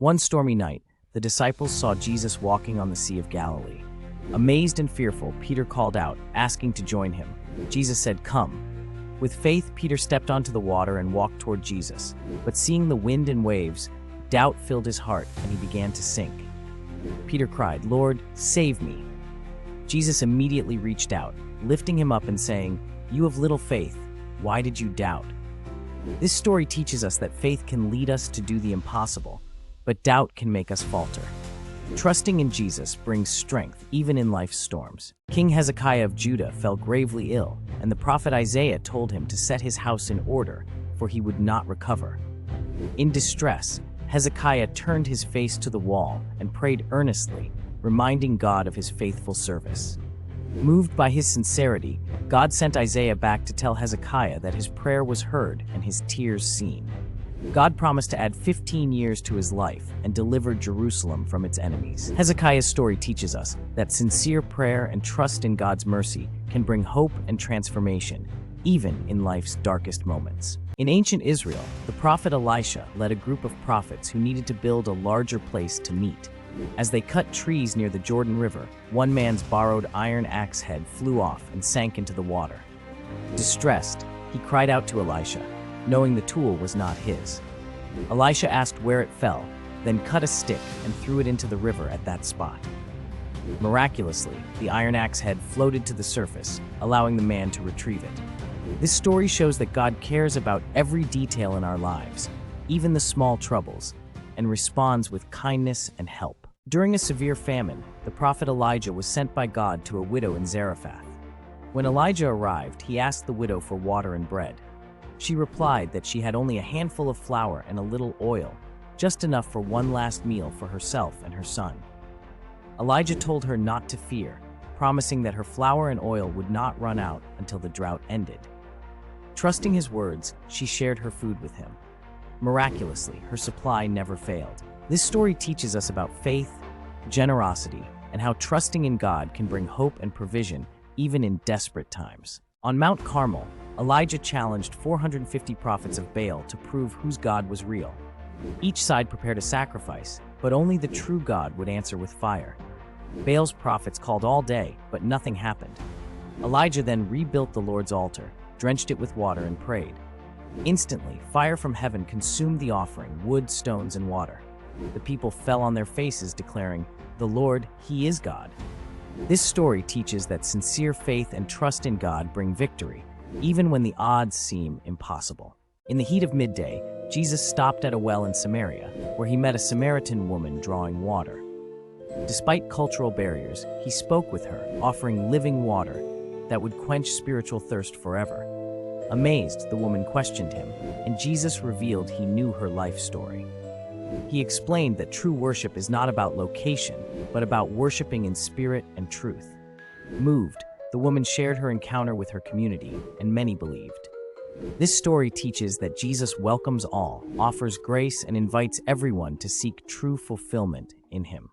One stormy night, the disciples saw Jesus walking on the Sea of Galilee. Amazed and fearful, Peter called out, asking to join him. Jesus said, "Come." With faith, Peter stepped onto the water and walked toward Jesus. But seeing the wind and waves, doubt filled his heart and he began to sink. Peter cried, "Lord, save me." Jesus immediately reached out, lifting him up and saying, "You have little faith, why did you doubt?" This story teaches us that faith can lead us to do the impossible, but doubt can make us falter. Trusting in Jesus brings strength even in life's storms. King Hezekiah of Judah fell gravely ill, and the prophet Isaiah told him to set his house in order, for he would not recover. In distress, Hezekiah turned his face to the wall and prayed earnestly, reminding God of his faithful service. Moved by his sincerity, God sent Isaiah back to tell Hezekiah that his prayer was heard and his tears seen. God promised to add 15 years to his life and deliver Jerusalem from its enemies. Hezekiah's story teaches us that sincere prayer and trust in God's mercy can bring hope and transformation, even in life's darkest moments. In ancient Israel, the prophet Elisha led a group of prophets who needed to build a larger place to meet. As they cut trees near the Jordan River, one man's borrowed iron axe head flew off and sank into the water. Distressed, he cried out to Elisha, knowing the tool was not his. Elisha asked where it fell, then cut a stick and threw it into the river at that spot. Miraculously, the iron axe head floated to the surface, allowing the man to retrieve it. This story shows that God cares about every detail in our lives, even the small troubles, and responds with kindness and help. During a severe famine, the prophet Elijah was sent by God to a widow in Zarephath. When Elijah arrived, he asked the widow for water and bread. She replied that she had only a handful of flour and a little oil, just enough for one last meal for herself and her son. Elijah told her not to fear, promising that her flour and oil would not run out until the drought ended. Trusting his words, she shared her food with him. Miraculously, her supply never failed. This story teaches us about faith, generosity, and how trusting in God can bring hope and provision even in desperate times. On Mt Carmel, Elijah challenged 450 prophets of Baal to prove whose God was real. Each side prepared a sacrifice, but only the true God would answer with fire. Baal's prophets called all day, but nothing happened. Elijah then rebuilt the Lord's altar, drenched it with water, and prayed. Instantly, fire from heaven consumed the offering, wood, stones, and water. The people fell on their faces, declaring, "The Lord, He is God." This story teaches that sincere faith and trust in God bring victory, even when the odds seem impossible. In the heat of midday, Jesus stopped at a well in Samaria, where he met a Samaritan woman drawing water. Despite cultural barriers, he spoke with her, offering living water that would quench spiritual thirst forever. Amazed, the woman questioned him, and Jesus revealed he knew her life story. He explained that true worship is not about location, but about worshiping in spirit and truth. Moved, the woman shared her encounter with her community, and many believed. This story teaches that Jesus welcomes all, offers grace, and invites everyone to seek true fulfillment in him.